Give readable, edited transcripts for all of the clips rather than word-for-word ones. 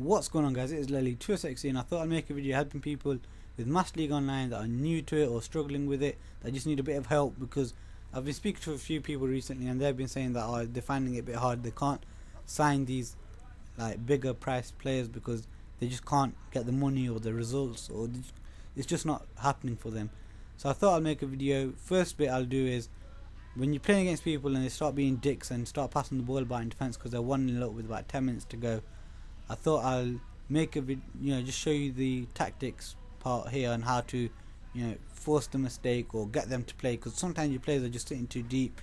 What's going on, guys? It is Lely 260 and I thought I'd make a video helping people with Master League Online that are new to it or struggling with it, that just need a bit of help, because I've been speaking to a few people recently and they've been saying that they're finding it a bit hard. They can't sign these like bigger price players because they just can't get the money or the results, or it's just not happening for them. So I thought I'd make a video. First bit I'll do is, when you're playing against people and they start being dicks and start passing the ball about in defense because they're 1-0 up with about 10 minutes to go, I thought I'll make a video, just show you the tactics part here and how to, force the mistake or get them to play, because sometimes your players are just sitting too deep.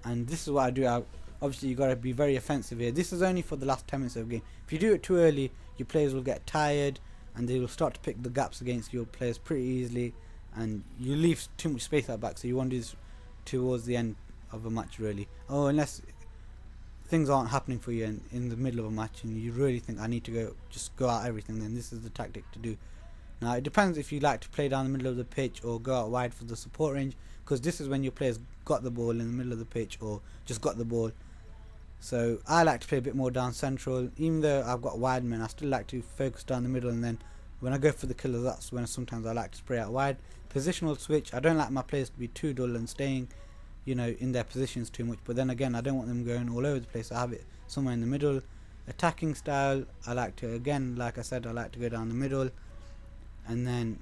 And this is what I do. Obviously you got to be very offensive here. This is only for the last 10 minutes of the game. If you do it too early, your players will get tired and they will start to pick the gaps against your players pretty easily, and you leave too much space at the back. So you want to do this towards the end of a match, really. Unless things aren't happening for you in the middle of a match and you really think I need to just go out everything, then this is the tactic to do. Now it depends if you like to play down the middle of the pitch or go out wide for the support range, because this is when your players got the ball in the middle of the pitch or just got the ball. So I like to play a bit more down central. Even though I've got wide men, I still like to focus down the middle, and then when I go for the killers, that's when sometimes I like to spray out wide. Positional switch, I don't like my players to be too dull and staying in their positions too much, but then again I don't want them going all over the place. I have it somewhere in the middle. Attacking style, I like to, again, like I said, I like to go down the middle. And then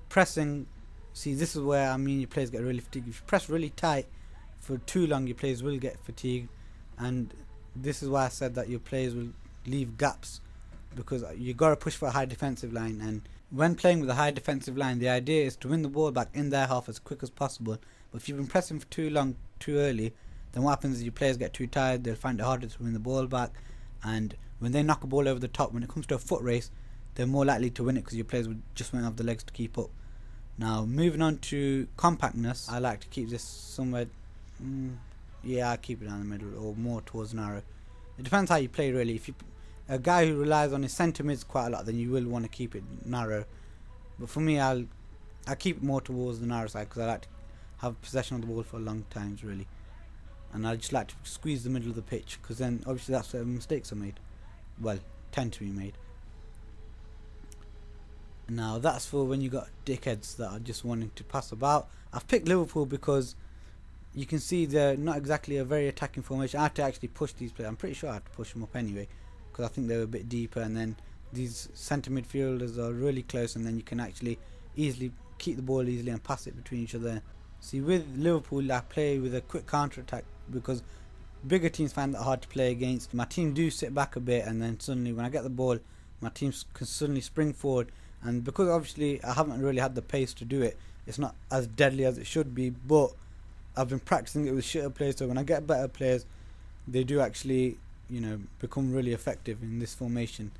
pressing, see, this is where your players get really fatigued. If you press really tight for too long, your players will get fatigued, and this is why I said that your players will leave gaps, because you got to push for a high defensive line. And when playing with a high defensive line, the idea is to win the ball back in their half as quick as possible. But if you've been pressing for too long, too early, then what happens is your players get too tired. They'll find it harder to win the ball back, and when they knock a ball over the top, when it comes to a foot race, they're more likely to win it because your players just won't have the legs to keep up. Now moving on to compactness, I like to keep this somewhere, I keep it down the middle or more towards narrow. It depends how you play, really. If you a guy who relies on his centre mids quite a lot, then you will want to keep it narrow. But for me, I keep it more towards the narrow side, because I like to have possession of the ball for long times, really. And I just like to squeeze the middle of the pitch, because then obviously that's where mistakes are made. Well, tend to be made. Now that's for when you got dickheads that are just wanting to pass about. I've picked Liverpool because you can see they're not exactly a very attacking formation. I had to actually push these players. I'm pretty sure I had to push them up anyway, because I think they were a bit deeper, and then these centre midfielders are really close, and then you can actually easily keep the ball easily and pass it between each other. See, with Liverpool I play with a quick counter attack, because bigger teams find that hard to play against. My team do sit back a bit, and then suddenly when I get the ball, my team can suddenly spring forward. And because obviously I haven't really had the pace to do it, it's not as deadly as it should be, but I've been practicing it with shitter players, so when I get better players, they do actually become really effective in this formation.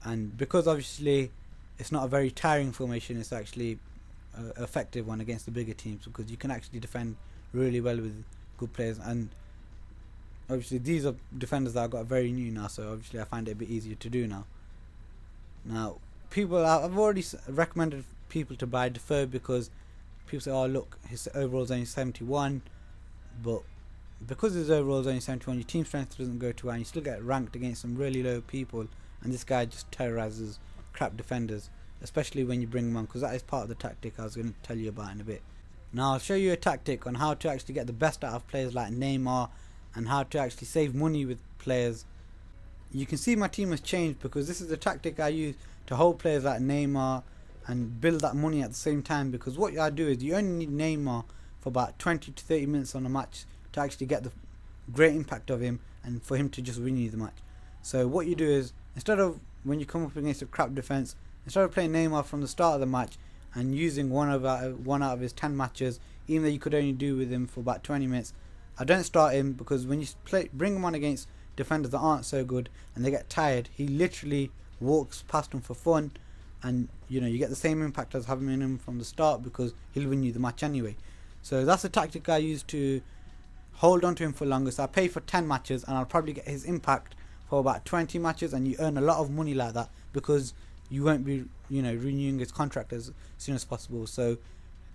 And because obviously it's not a very tiring formation, it's actually an effective one against the bigger teams, because you can actually defend really well with good players. And obviously these are defenders that I've got very new now, so obviously I find it a bit easier to do now. I've already recommended people to buy Defer, because people say, oh look, his overall is only 71, but because his overall is only 71, your team strength doesn't go too high, and you still get ranked against some really low people, and this guy just terrorizes crap defenders, especially when you bring him on, because that is part of the tactic I was going to tell you about in a bit. Now I'll show you a tactic on how to actually get the best out of players like Neymar, and how to actually save money with players. You can see my team has changed, because this is the tactic I use to hold players like Neymar and build that money at the same time, because what I do is you only need Neymar for about 20 to 30 minutes on a match to actually get the great impact of him and for him to just win you the match. So what you do is, instead of when you come up against a crap defense, instead of playing Neymar from the start of the match and using one out of his 10 matches, even though you could only do with him for about 20 minutes, I don't start him, because when you bring him on against defenders that aren't so good and they get tired, he literally walks past them for fun, and you get the same impact as having him from the start, because he'll win you the match anyway. So that's a tactic I use to hold on to him for longer. So I pay for 10 matches and I'll probably get his impact for about 20 matches, and you earn a lot of money like that, because you won't be renewing his contract as soon as possible. So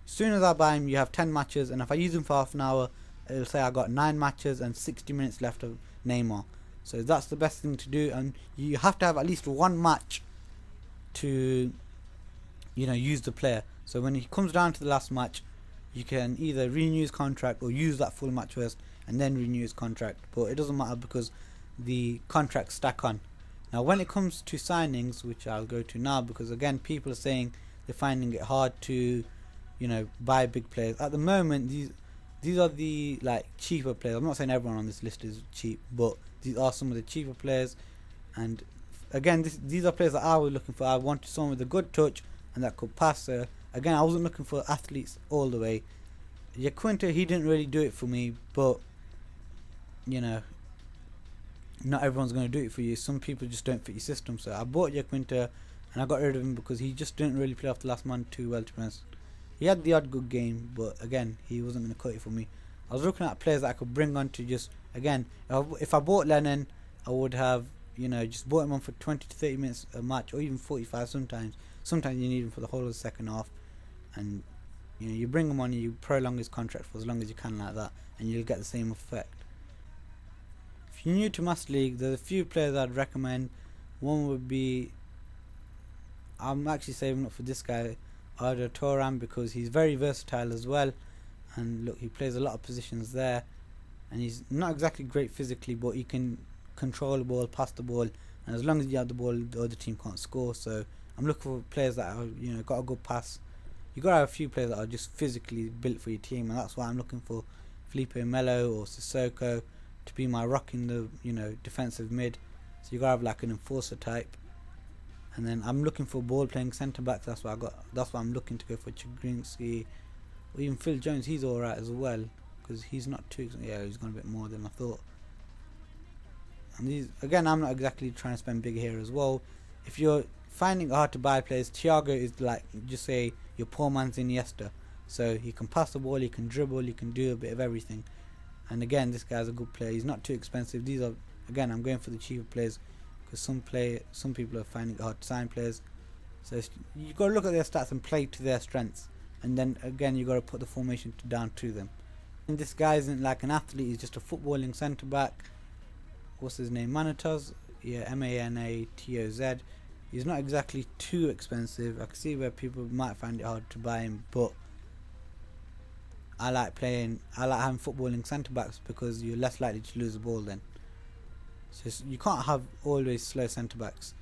as soon as I buy him, you have 10 matches, and if I use him for half an hour, it'll say I got 9 matches and 60 minutes left of Neymar. So that's the best thing to do, and you have to have at least one match to, you know, use the player. So when he comes down to the last match, you can either renew his contract or use that full match first and then renew his contract. But it doesn't matter because the contracts stack on. Now when it comes to signings, which I'll go to now, because again people are saying they're finding it hard to, you know, buy big players. At the moment, these are the like cheaper players. I'm not saying everyone on this list is cheap, but these are some of the cheaper players. And again, these are players that I was looking for. I wanted someone with a good touch and that could pass. Again, I wasn't looking for athletes all the way. Yaquinta, he didn't really do it for me, but you know, not everyone's going to do it for you. Some people just don't fit your system. So I bought Yaquinta and I got rid of him because he just didn't really play off the last man too well, to be honest. He had the odd good game, but again, he wasn't going to cut it for me. I was looking at players that I could bring on to just, again, if I bought Lennon, I would have, you know, just bought him on for 20 to 30 minutes a match, or even 45 sometimes. Sometimes you need him for the whole of the second half. And, you know, you bring him on and you prolong his contract for as long as you can like that, and you'll get the same effect. If you're new to Master League, there's a few players I'd recommend. One would be, I'm actually saving up for this guy, Arda Toran, because he's very versatile as well, and look, he plays a lot of positions there, and he's not exactly great physically, but he can control the ball, pass the ball, and as long as you have the ball, the other team can't score. So I'm looking for players that are, you know, got a good pass. You gotta have a few players that are just physically built for your team, and that's why I'm looking for Felipe Melo or Sissoko to be my rock in the, you know, defensive mid. So you gotta have like an enforcer type. And then I'm looking for ball playing centre backs. That's what I got. That's why I'm looking to go for Chigrinsky, or even Phil Jones. He's alright as well, because he's not too. Yeah, he's gone a bit more than I thought. And these, again, I'm not exactly trying to spend big here as well. If you're finding it hard to buy players, Thiago is like, just say your poor man's Iniesta. So he can pass the ball, he can dribble, he can do a bit of everything. And again, this guy's a good player. He's not too expensive. These are, again, I'm going for the cheaper players, because some people are finding it hard to sign players. So you got to look at their stats and play to their strengths, and then again you got to put the formation down to them. And this guy isn't like an athlete; he's just a footballing centre back. What's his name? Manatoz, yeah, Manatoz. He's not exactly too expensive. I can see where people might find it hard to buy him, but I like having footballing centre backs because you're less likely to lose the ball then. So you can't have always slow centre backs.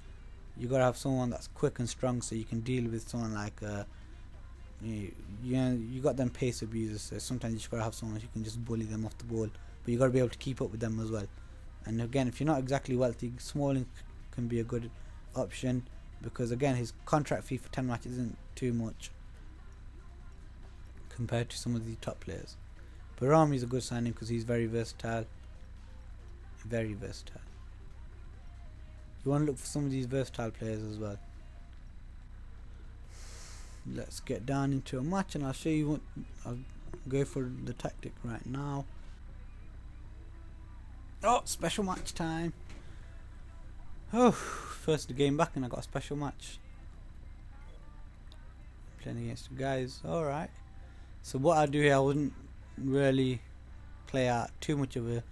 You gotta have someone that's quick and strong, so you can deal with someone like you got them pace abusers. So sometimes you just gotta have someone who can just bully them off the ball, but you gotta be able to keep up with them as well. And again, if you're not exactly wealthy, Smalling can be a good option, because again, his contract fee for 10 matches isn't too much compared to some of the top players. Barami is a good signing because he's very versatile. Very versatile. You want to look for some of these versatile players as well. Let's get down into a match and I'll show you what. I'll go for the tactic right now. Oh, special match time. Oh, first game back and I got a special match. Playing against the guys. Alright. So what I do here, I wouldn't really play out too much of a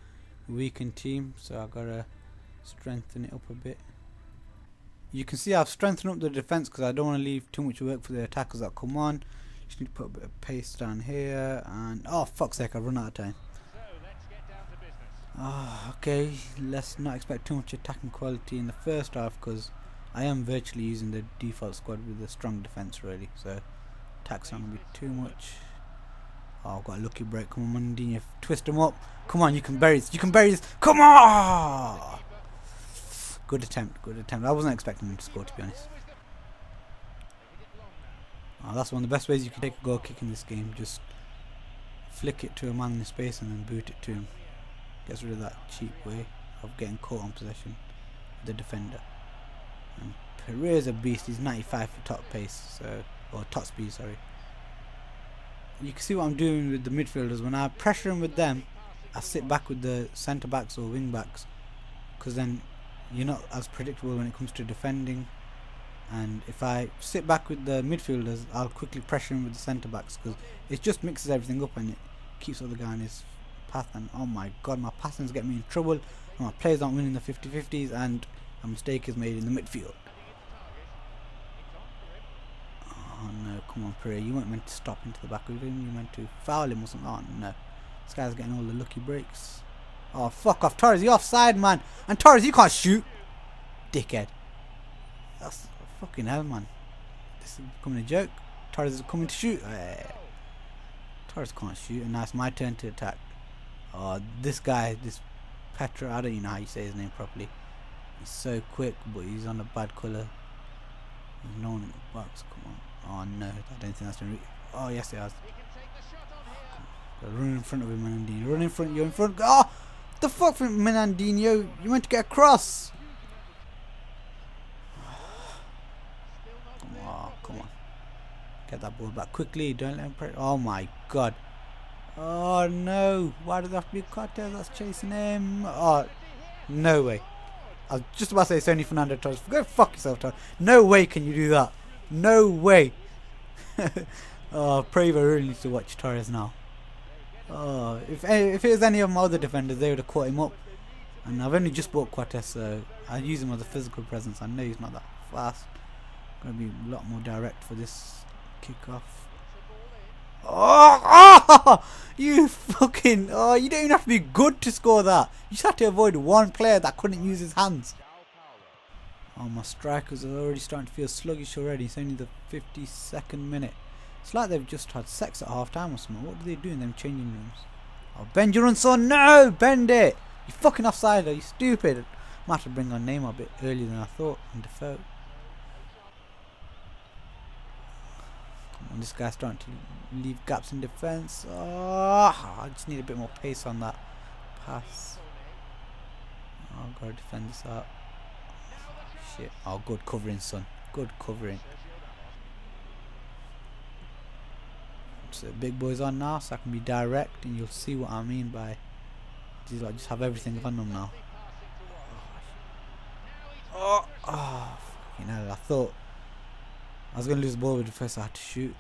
weakened team, so I've got to strengthen it up a bit. You can see I've strengthened up the defense because I don't want to leave too much work for the attackers that come on. Just need to put a bit of pace down here, and oh fuck's sake, I've run out of time. Okay, let's not expect too much attacking quality in the first half, because I am virtually using the default squad with a strong defense really, so attack's not going to be too much. Oh, I've got a lucky break. Come on, Mandinho, twist him up. Come on, you can bury this. You can bury this. Come on! Good attempt, good attempt. I wasn't expecting him to score, to be honest. Oh, that's one of the best ways you can take a goal kick in this game. Just flick it to a man in space and then boot it to him. Gets rid of that cheap way of getting caught on possession with the defender. And Pereira's a beast. He's 95 for top pace, so, or top speed, sorry. You can see what I'm doing with the midfielders. When I pressure them with them, I sit back with the centre backs or wing backs, because then you're not as predictable when it comes to defending. And if I sit back with the midfielders, I'll quickly pressure him with the centre backs, because it just mixes everything up and it keeps the other guy on his path. And oh my god, my passings get me in trouble. Players aren't winning the 50-50s, and a mistake is made in the midfield. Oh no, come on Pereira, you weren't meant to stop into the back of him, you meant to foul him or something. Oh no, this guy's getting all the lucky breaks. Oh fuck off, Torres, you're offside man, and Torres, you can't shoot, dickhead. That's fucking hell man, this is becoming a joke. Torres is coming to shoot. Torres can't shoot, and now it's my turn to attack. Oh, this guy, this Petra, I don't even know how you say his name properly. He's so quick, but he's on a bad colour. There's no one in the box, come on. Oh no, I don't think that's going to reach. Oh yes it has. Run in front of him, Menandinho. Run in front, you're in front. Oh! The fuck from Menandinho? You meant to get across! Come on. Get that ball back quickly, don't let him press. Oh my god. Oh no, why does it have to be Cortez that's chasing him? Oh, no way. I was just about to say it's only Fernando Torres. Go fuck yourself, Torres. No way can you do that. No way. Oh, Preva really needs to watch Torres now. Oh, if it was any of my other defenders, they would have caught him up. And I've only just bought Cortez, so I use him as a physical presence. I know he's not that fast. Going to be a lot more direct for this kickoff. Oh, you fucking, you don't even have to be good to score that. You just have to avoid one player that couldn't use his hands. Oh, my strikers are already starting to feel sluggish already. It's only the 52nd minute. It's like they've just had sex at half time or something. What do they do in them changing rooms? Oh, bend your son. No, bend it. You fucking offside. Are you stupid? Might have to bring on Neymar a bit earlier than I thought. And Defoe. And this guy's starting to leave gaps in defence. Oh, I just need a bit more pace on that pass. Oh, I've got to defend this out. Shit. Oh, good covering, son. Good covering. So big boys on now, so I can be direct, and you'll see what I mean by these. I just have everything on them now. Oh, fucking hell! I thought I was gonna lose the ball with the first. I had to shoot.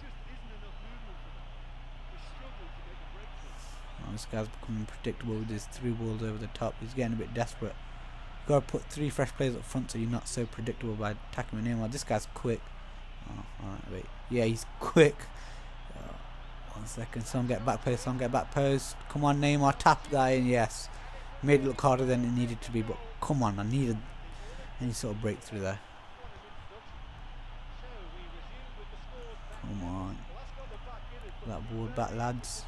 Oh, this guy's becoming predictable with his 3 balls over the top. He's getting a bit desperate. You've got to put 3 fresh players up front so you're not so predictable by attacking with him. This guy's quick. Oh, alright, wait. Yeah, he's quick. 1 second. Someone get back post. Someone get back post. Come on, Neymar. Tap that in. Yes. Made it look harder than it needed to be, but come on. I needed any sort of breakthrough there. Come on. That ball back, lads.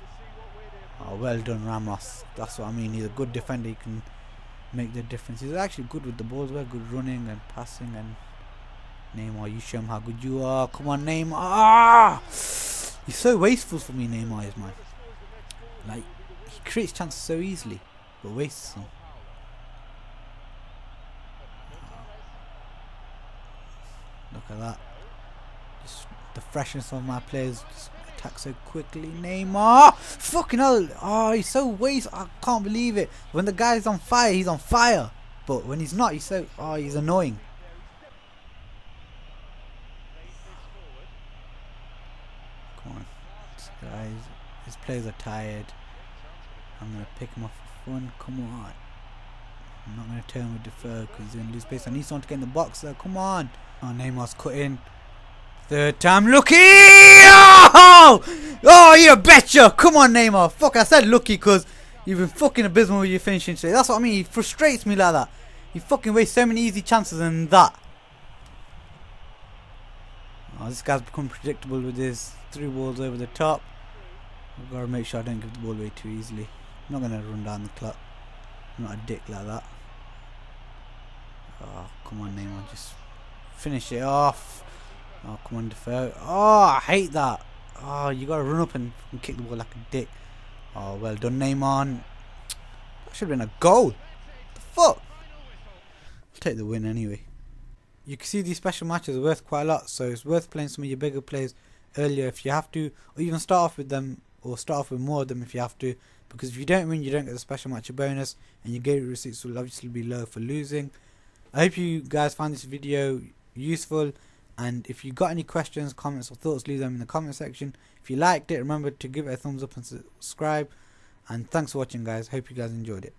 Oh, well done, Ramos. That's what I mean. He's a good defender. He can make the difference. He's actually good with the balls. Well, good running and passing. And Neymar, you show him how good you are. Come on, Neymar. Ah! He's so wasteful for me, Neymar is, man. Like, he creates chances so easily, but wastes them. Look at that. Just the freshness of my players. Just attack so quickly. Neymar! Fucking hell! Oh, he's so wasteful. I can't believe it. When the guy's on fire, he's on fire. But when he's not, he's so... Oh, he's annoying. Come on. Guys, his players are tired. I'm going to pick him off for fun. Come on. I'm not going to turn with Defoe because he's going to lose space. I need someone to get in the box there. Come on. Oh, Neymar's cut in. 3rd time. Lucky! Oh, you betcha! Come on, Neymar. Fuck, I said lucky because you've been fucking abysmal with your finishing today. That's what I mean. He frustrates me like that. He fucking wastes so many easy chances and that. Oh, this guy's become predictable with his 3 balls over the top. I've got to make sure I don't give the ball away too easily. I'm not going to run down the clock. I'm not a dick like that. Oh, come on, Neymar. Just finish it off. Oh, come on, Defoe. Oh, I hate that. Oh, you got to run up and kick the ball like a dick. Oh, well done, Neymar. That should have been a goal. What the fuck? I'll take the win anyway. You can see these special matches are worth quite a lot, so it's worth playing some of your bigger players earlier if you have to, or even start off with them, or start off with more of them if you have to, because if you don't win, you don't get the special match bonus, and your game receipts will obviously be low for losing. I hope you guys found this video useful, and if you got any questions, comments or thoughts, leave them in the comment section. If you liked it, remember to give it a thumbs up and subscribe, and thanks for watching, guys. Hope you guys enjoyed it.